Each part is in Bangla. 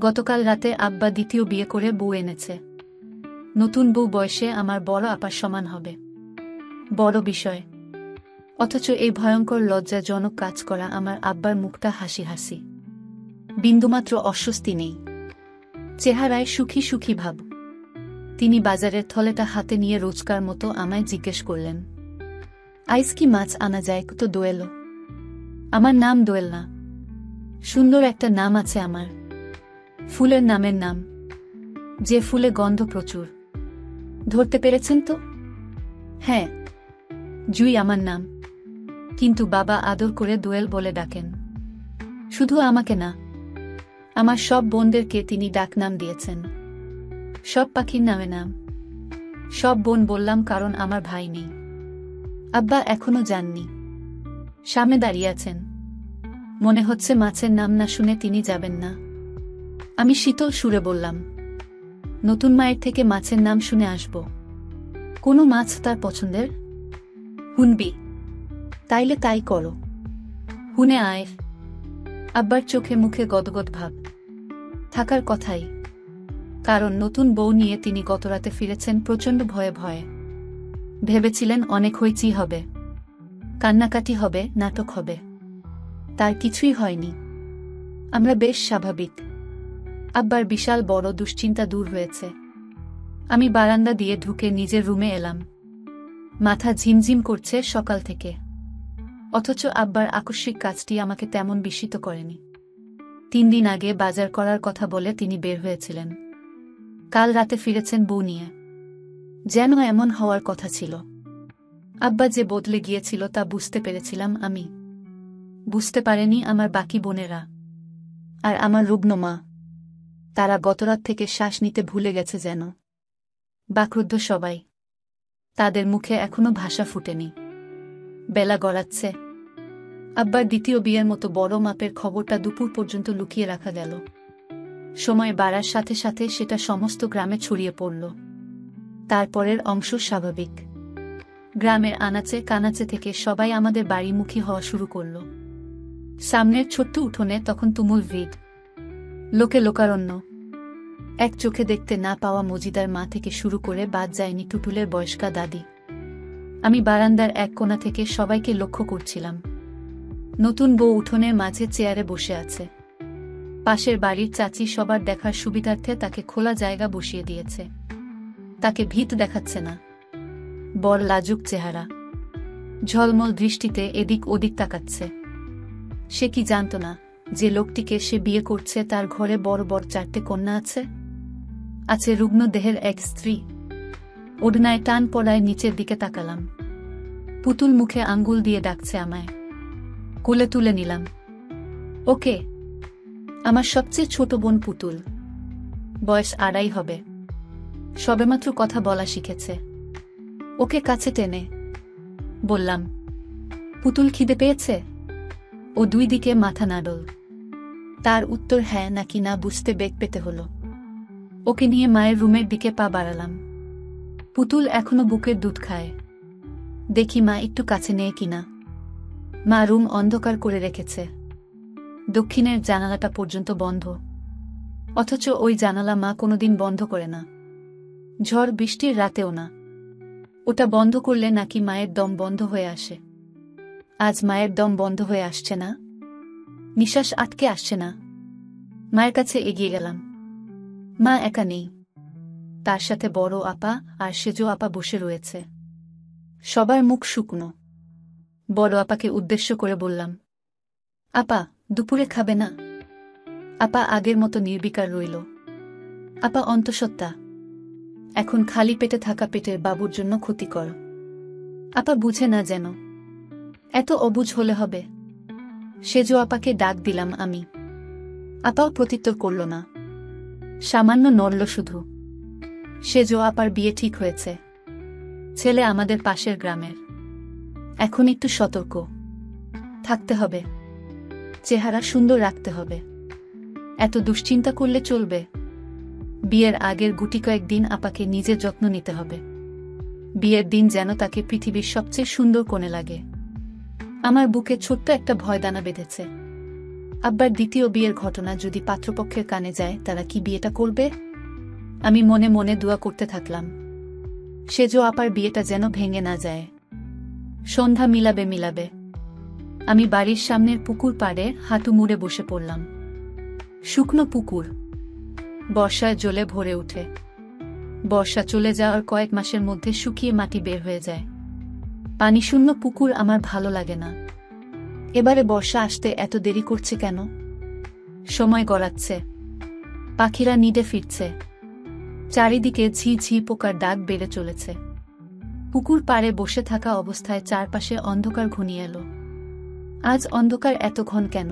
গতকাল রাতে আব্বা দ্বিতীয় বিয়ে করে বউ এনেছে। নতুন বউ বয়সে আমার বড় আপার সমান হবে। বড় বিষয়। অথচ এই ভয়ঙ্কর লজ্জাজনক কাজ করা আমার আব্বার মুখটা হাসি হাসি। বিন্দুমাত্র অস্বস্তি নেই, চেহারায় সুখী সুখী ভাব। তিনি বাজারের থলেটা হাতে নিয়ে রোজকার মতো আমায় জিজ্ঞেস করলেন, আইস কি মাছ আনা যায় তো দোয়েল? আমার নাম দোয়েল না, সুন্দর একটা নাম আছে আমার। ফুলের নামের নাম, যে ফুলে গন্ধ প্রচুর। ধরতে পেরেছেন তো? হ্যাঁ, জুই আমার নাম, কিন্তু বাবা আদর করে দোয়েল বলে ডাকেন। শুধু আমাকে না, আমার সব বোনদেরকে তিনি ডাকনাম দিয়েছেন। সব পাখির নামে নাম। সব বোন বললাম কারণ আমার ভাই নেই। আব্বা এখনো যাননি, সামনে দাঁড়িয়ে আছেন। মনে হচ্ছে মাছের নাম না শুনে তিনি যাবেন না। আমি শীতল সুরে বললাম, নতুন মায়ের থেকে মাছের নাম শুনে আসব। কোনো মাছ তার পছন্দের? হুনবি? তাইলে তাই করো, হুনে আয়। আব্বার চোখে মুখে গদগদ ভাব। থাকার কথাই, কারণ নতুন বউ নিয়ে তিনি গতরাতে ফিরেছেন প্রচণ্ড ভয়ে ভয়ে। ভেবেছিলেন অনেক হইচি হবে, কান্নাকাটি হবে, নাটক হবে। তার কিছুই হয়নি। আমরা বেশ স্বাভাবিক। আব্বার বিশাল বড় দুশ্চিন্তা দূর হয়েছে। আমি বারান্দা দিয়ে ঢুকে নিজের রুমে এলাম। মাথা ঝিমঝিম করছে সকাল থেকে। অথচ আব্বার আকস্মিক কাজটি আমাকে তেমন বিস্মিত করেনি। 3 দিন আগে বাজার করার কথা বলে তিনি বের হয়েছিলেন। কাল রাতে ফিরেছেন বউ নিয়ে। যেন এমন হওয়ার কথা ছিল। আব্বা যে বদলে গিয়েছিল তা বুঝতে পেরেছিলাম আমি। বুঝতে পারেনি আমার বাকি বোনেরা। আর আমার রুগ্ন মা, তারা গতরাত থেকে শ্বাস নিতে ভুলে গেছে যেন। বাকরুদ্ধ সবাই। তাদের মুখে এখনো ভাষা ফুটেনি। বেলা গড়াচ্ছে। আব্বার দ্বিতীয় বিয়ের মতো বড় মাপের খবরটা দুপুর পর্যন্ত লুকিয়ে রাখা গেল। সময় বাড়ার সাথে সাথে সেটা সমস্ত গ্রামে ছড়িয়ে পড়ল। তারপরের অংশ স্বাভাবিক। গ্রামের আনাচে কানাচে থেকে সবাই আমাদের বাড়িমুখী হওয়া শুরু করল। সামনের ছোট্ট উঠোনে তখন তুমুল ভিড়। লোকে লোকারণ্য। এক চোখে দেখতে না পাওয়া মজিদার মা থেকে শুরু করে বাদ যায়নি টুটুলের বয়স্কা দাদি। আমি বারান্দার এক কোণা থেকে সবাইকে লক্ষ্য করছিলাম। নতুন বউ উঠোনের মাঝে চেয়ারে বসে আছে। পাশের বাড়ির চাচি সবার দেখার সুবিধার্থে তাকে খোলা জায়গা বসিয়ে দিয়েছে। তাকে ভীত দেখাচ্ছে না। বর লাজুক চেহারা, ঝলমল দৃষ্টিতে এদিক ওদিক তাকাচ্ছে। সে কি জানত না যে লোকটিকে সে বিয়ে করছে তার ঘরে বড় বড় 4টে কন্যা আছে? আছে রুগ্ন দেহের এক স্ত্রী। ওড়নায় টান পড়ায় নিচের দিকে তাকালাম। পুতুল মুখে আঙ্গুল দিয়ে ডাকছে আমায়। কোলে তুলে নিলাম। ওকে, আমার সবচেয়ে ছোট বোন পুতুল। বয়স 2.5 হবে। সবেমাত্র কথা বলা শিখেছে। ওকে কাছে টেনে বললাম, পুতুল খিদে পেয়েছে? ও 2 দিকে মাথা নাড়ল। তার উত্তর হ্যাঁ নাকি না বুঝতে বেগ পেতে হলো। ওকে নিয়ে মায়ের রুমের দিকে পা বাড়ালাম। পুতুল এখনো বুকের দুধ খায়। দেখি মা একটু কাছে নেয় কিনা। মা রুম অন্ধকার করে রেখেছে। দক্ষিণের জানালাটা পর্যন্ত বন্ধ। অথচ ওই জানালা মা কোনোদিন বন্ধ করে না। ঝড় বৃষ্টির রাতেও না। ওটা বন্ধ করলে নাকি মায়ের দম বন্ধ হয়ে আসে। আজ মায়ের দম বন্ধ হয়ে আসছে না। নিঃশ্বাস আটকে আসছে না। মায়ের কাছে এগিয়ে গেলাম। মা একা নেই। তার সাথে বড় আপা আর সেজো আপা বসে রয়েছে। সবার মুখ শুকনো। বড় আপাকে উদ্দেশ্য করে বললাম, আপা দুপুরে খাবে না? আপা আগের মতো নির্বিকার রইল। আপা অন্তঃসত্ত্বা। এখন খালি পেটে থাকা পেটের বাবুর জন্য ক্ষতিকর। আপা বুঝে না যেন। এত অবুঝ হলে হবে? সেজো আপাকে ডাক দিলাম আমি। আপাও প্রত্যুত্তর করল না। সামান্য নড়ল শুধু। সেজো আপার বিয়ে ঠিক হয়েছে। ছেলে আমাদের পাশের গ্রামের। এখন একটু সতর্ক থাকতে হবে। চেহারা সুন্দর রাখতে হবে। এত দুশ্চিন্তা করলে চলবে? বিয়ের আগের গুটি কয়েকদিন আপাকে নিজের যত্ন নিতে হবে। বিয়ের দিন যেন তাকে পৃথিবীর সবচেয়ে সুন্দর কোণে লাগে। আমার বুকে ছোট্ট একটা ভয়দানা বেঁধেছে। আব্বার দ্বিতীয় বিয়ের ঘটনা যদি পাত্রপক্ষের কানে যায়, তারা কি বিয়েটা করবে? আমি মনে মনে দোয়া করতে থাকলাম, সেজো আপার বিয়েটা যেন ভেঙে না যায়। সন্ধ্যা মিলাবে। আমি বাড়ির সামনের পুকুর পাড়ে হাঁটু মুড়ে বসে পড়লাম। শুকনো পুকুর বর্ষার জলে ভরে ওঠে। বর্ষা চলে যাওয়ার কয়েক মাসের মধ্যে শুকিয়ে মাটি বের হয়ে যায়। পানিশূন্য পুকুর আমার ভালো লাগে না। এবারে বর্ষা আসতে এত দেরি করছে কেন? সময় গড়াচ্ছে, পাখিরা নিডে ফিরছে, চারিদিকে ঝি ঝি পোকার ডাক বেড়ে চলেছে। পুকুর পাড়ে বসে থাকা অবস্থায় চারপাশে অন্ধকার ঘনিয়ে এলো। আজ অন্ধকার এত ঘন কেন?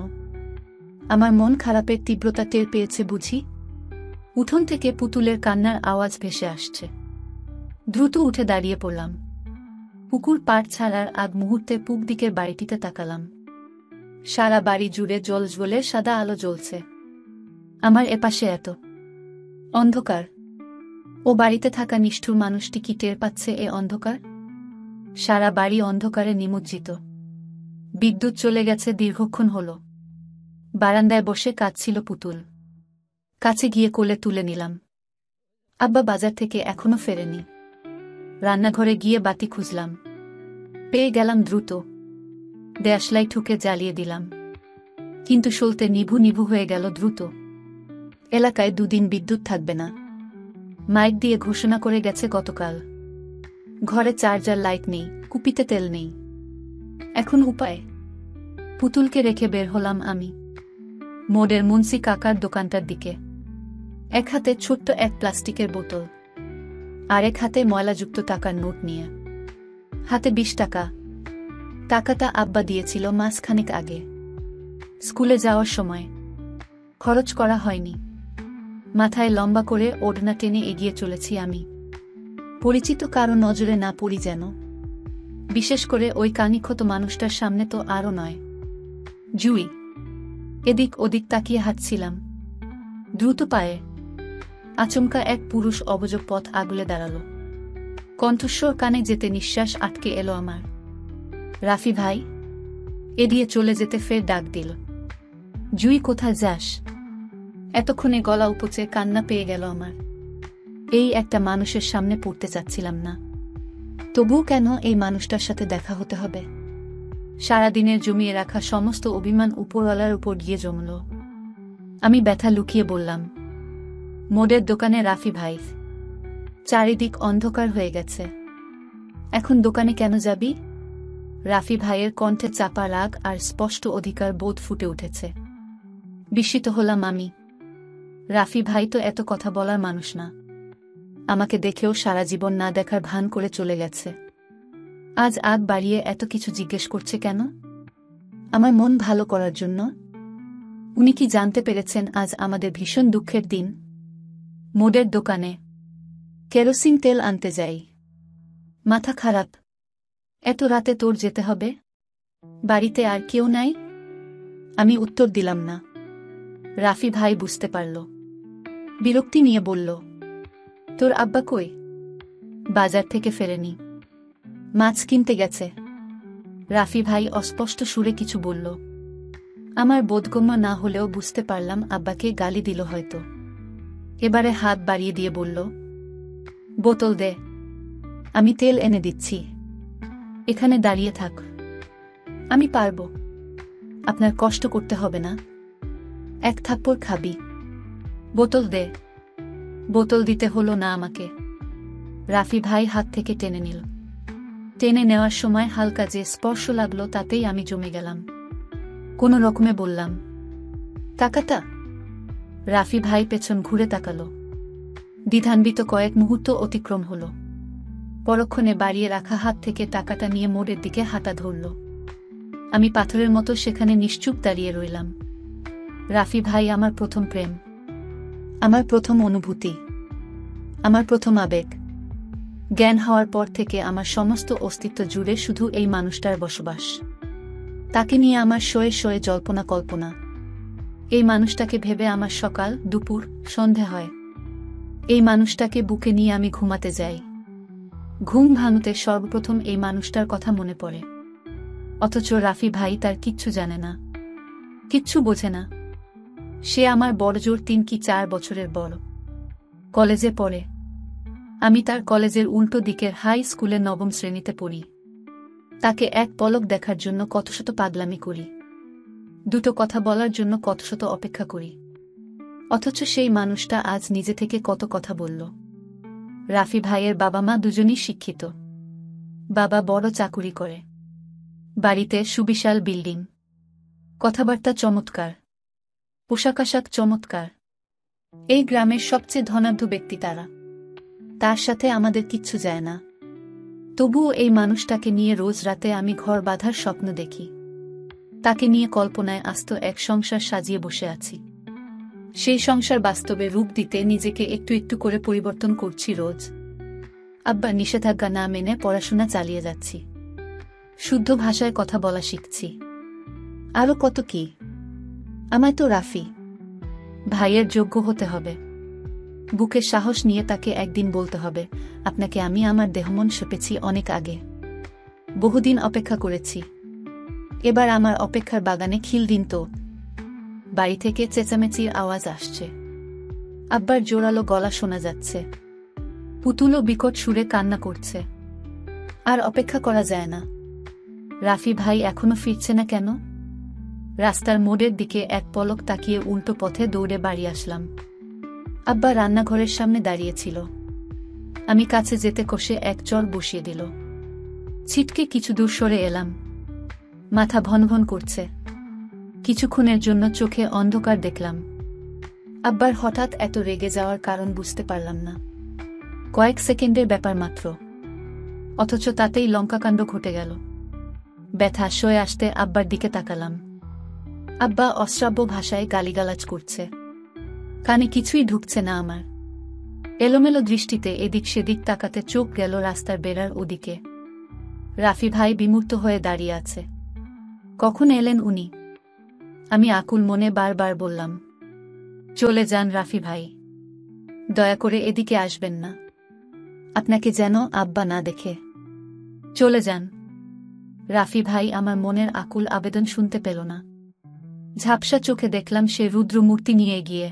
আমার মন খারাপের তীব্রতা টের পেয়েছে বুঝি। উঠোন থেকে পুতুলের কান্নার আওয়াজ ভেসে আসছে। দ্রুত উঠে দাঁড়িয়ে পড়লাম। পুকুর পাড় ছাড়ার আগ মুহূর্তে পূব দিকের বাড়িটিতে তাকালাম। সারা বাড়ি জুড়ে জ্বলে সাদা আলো জ্বলছে। আমার এপাশে এত অন্ধকার। ও বাড়িতে থাকা নিষ্ঠুর মানুষটি কি টের পাচ্ছে এ অন্ধকার? সারা বাড়ি অন্ধকারে নিমজ্জিত। বিদ্যুৎ চলে গেছে দীর্ঘক্ষণ হল। বারান্দায় বসে কাঁদছিল পুতুল। কাছে গিয়ে কোলে তুলে নিলাম। আব্বা বাজার থেকে এখনো ফেরেনি। রান্নাঘরে গিয়ে বাতি খুঁজলাম, পেয়ে গেলাম দ্রুত। দেশলাই ঠুকে জ্বালিয়ে দিলাম, কিন্তু সলতে নিভু হয়ে গেল দ্রুত। এলাকায় 2 দিন বিদ্যুৎ থাকবে না, মাইক দিয়ে ঘোষণা করে গেছে গতকাল। ঘরে চার্জার লাইট নেই, কুপিতে তেল নেই। এখন উপায়? পুতুলকে রেখে বের হলাম আমি মোড়ের মুন্সি কাকার দোকানটার দিকে। এক হাতে ছোট্ট এক প্লাস্টিকের বোতল, আরেক হাতে ময়লাযুক্ত টাকার নোট নিয়ে। হাতে 20 টাকা। টাকাটা আব্বা দিয়েছিল মাসখানেক আগে, স্কুলে যাওয়ার সময়। খরচ করা হয়নি। মাথায় লম্বা করে ওড়না টেনে এগিয়ে চলেছি আমি। পরিচিত কারো নজরে না পড়ি যেন। বিশেষ করে ওই কানিক্ষত মানুষটার সামনে তো আরও নয়। জুই। এদিক ওদিক তাকিয়ে হাঁটছিলাম দ্রুত পায়ে। আচমকা এক পুরুষ অবজব পথ আগলে দাঁড়াল। কণ্ঠস্বর কানে যেতে নিঃশ্বাস আটকে এলো আমার। রাফি ভাই। এড়িয়ে চলে যেতে ফের ডাক দিল, জুই কোথায় যাস? এতক্ষণে গলা উপচে কান্না পেয়ে গেল আমার। এই একটা মানুষের সামনে পড়তে চাচ্ছিলাম না, তবুও কেন এই মানুষটার সাথে দেখা হতে হবে? সারাদিনের জমিয়ে রাখা সমস্ত অভিমান উপরওয়ালার উপর গিয়ে জমল। আমি ব্যথা লুকিয়ে বললাম, মোড়ের দোকানে রাফি ভাই। চারিদিক অন্ধকার হয়ে গেছে। এখন দোকানে কেন যাবি? রাফি ভাইয়ের কণ্ঠে চাপা রাগ আর স্পষ্ট অধিকার বোধ ফুটে উঠেছে। বিস্মিত হলাম আমি। রাফি ভাই তো এত কথা বলার মানুষ না। আমাকে দেখেও সারা জীবন না দেখার ভান করে চলে গেছে। আজ আগ বাড়িয়ে এত কিছু জিজ্ঞেস করছে কেন? আমার মন ভালো করার জন্য? উনি কি জানতে পেরেছেন আজ আমাদের ভীষণ দুঃখের দিন? মোড়ের দোকানে কেরোসিন তেল আনতে যাই। মাথা খারাপ। এত রাতে তোর যেতে হবে? বাড়িতে আর কেউ নাই? আমি উত্তর দিলাম না। রাফি ভাই বুঝতে পারল। বিরক্তি নিয়ে বলল, তোর আব্বা কই? বাজার থেকে ফেরেনি, মাছ কিনতে গেছে। রাফি ভাই অস্পষ্ট সুরে কিছু বলল। আমার বোধগম্য না হলেও বুঝতে পারলাম আব্বাকে গালি দিল হয়তো। এবারে হাত বাড়িয়ে দিয়ে বলল, বোতল দে, আমি তেল এনে দিচ্ছি। এখানে দাঁড়িয়ে থাক, আমি পারব। আপনার কষ্ট করতে হবে না। এক থাপ্পড় খাবি। বোতল দে। বোতল দিতে হলো না আমাকে। রাফি ভাই হাত থেকে টেনে নিল। টেনে নেওয়ার সময় হালকা যে স্পর্শ লাগলো তাতেই আমি জমে গেলাম। কোনো রকমে বললাম, টাকাটা? রাফি ভাই পেছন ঘুরে তাকালো। দ্বিধান্বিত কয়েক মুহূর্ত অতিক্রম হল। পরক্ষণে বাড়িয়ে রাখা হাত থেকে টাকাটা নিয়ে মোড়ের দিকে হাঁটা ধরল। আমি পাথরের মতো সেখানে নিশ্চুপ দাঁড়িয়ে রইলাম। রাফি ভাই আমার প্রথম প্রেম, আমার প্রথম অনুভূতি, আমার প্রথম আবেগ। জ্ঞান হওয়ার পর থেকে আমার সমস্ত অস্তিত্ব জুড়ে শুধু এই মানুষটার বসবাস। তাকে নিয়ে আমার শোয়ে শোয়ে জল্পনা কল্পনা। এই মানুষটাকে ভেবে আমার সকাল, দুপুর, সন্ধে হয়। এই মানুষটাকে বুকে নিয়ে আমি ঘুমাতে যাই। ঘুম ভাঙতে সর্বপ্রথম এই মানুষটার কথা মনে পড়ে। অথচ রাফি ভাই তার কিচ্ছু জানে না। কিচ্ছু বোঝে না। সে আমার বড়জোর ৩ কি ৪ বছরের বড়। কলেজে পড়ে। আমি তার কলেজের উল্টো দিকের হাই স্কুলে ৯ম শ্রেণীতে পড়ি। তাকে এক পলক দেখার জন্য কতশত পাগলামি করি। দুটো কথা বলার জন্য কতশত অপেক্ষা করি। অথচ সেই মানুষটা আজ নিজে থেকে কত কথা বলল। রাফি ভাইয়ের বাবা মা দুজনই শিক্ষিত। বাবা বড় চাকুরি করে। বাড়িতে সুবিশাল বিল্ডিং। কথাবার্তা চমৎকার। পোশাক আশাক চমৎকার। এই গ্রামের সবচেয়ে ধনাঢ্য ব্যক্তি তারা। তার সাথে আমাদের কিচ্ছু যায় না। তবুও এই মানুষটাকে নিয়ে রোজ রাতে আমি ঘর বাঁধার স্বপ্ন দেখি। তাকে নিয়ে কল্পনায় আস্ত এক সংসার সাজিয়ে বসে আছি। সেই সংসার বাস্তবে রূপ দিতে নিজেকে একটু একটু করে পরিবর্তন করছি রোজ। আব্বার নিষেধাজ্ঞা না মেনে পড়াশোনা চালিয়ে যাচ্ছি। শুদ্ধ ভাষায় কথা বলা শিখছি। আরও কত কি। আমায় তো রাফি ভাইয়ের যোগ্য হতে হবে। বুকে সাহস নিয়ে তাকে একদিন বলতে হবে, আপনাকে আমি আমার দেহমন সঁপেছি অনেক আগে। বহুদিন অপেক্ষা করেছি। এবার আমার অপেক্ষার বাগানে খিল দিন তো। বাড়ি থেকে চেঁচামেচির আওয়াজ আসছে। আব্বার জোরালো গলা শোনা যাচ্ছে। পুতুলও বিকট সুরে কান্না করছে। আর অপেক্ষা করা যায় না। রাফি ভাই এখনো ফিরছে না কেন? রাস্তার মোড়ের দিকে এক পলক তাকিয়ে উল্টো পথে দৌড়ে বাড়ি আসলাম। আব্বা রান্নাঘরের সামনে দাঁড়িয়েছিল। আমি কাছে যেতে কষে এক চর বসিয়ে দিল। ছিটকে কিছু দূর সরে এলাম। মাথা ভনভন করছে। কিছুক্ষণের জন্য চোখে অন্ধকার দেখলাম। আব্বার হঠাৎ এত রেগে যাওয়ার কারণ বুঝতে পারলাম না। কয়েক সেকেন্ডের ব্যাপার মাত্র। অথচ তাতেই লঙ্কাকাণ্ড ঘটে গেল। ব্যথা সয়ে আসতে আব্বার দিকে তাকালাম। আব্বা অশ্রাব্য ভাষায় গালিগালাজ করছে। কানে কিছুই ঢুকছে না আমার। এলোমেলো দৃষ্টিতে এদিক সেদিক তাকাতে চোখ গেল রাস্তার বেড়ার ওদিকে। রাফি ভাই বিমূর্ত হয়ে দাঁড়িয়ে আছে। কখন এলেন উনি? আমি আকুল মনে বারবার বললাম, চলে যান রাফি ভাই। দয়া করে এদিকে আসবেন না। আপনাকে যেন আব্বা না দেখে। চলে যান। রাফি ভাই আমার মনের আকুল আবেদন শুনতে পেল না। ঝাপসা চোখে দেখলাম সে রুদ্রমূর্তি নিয়ে গিয়ে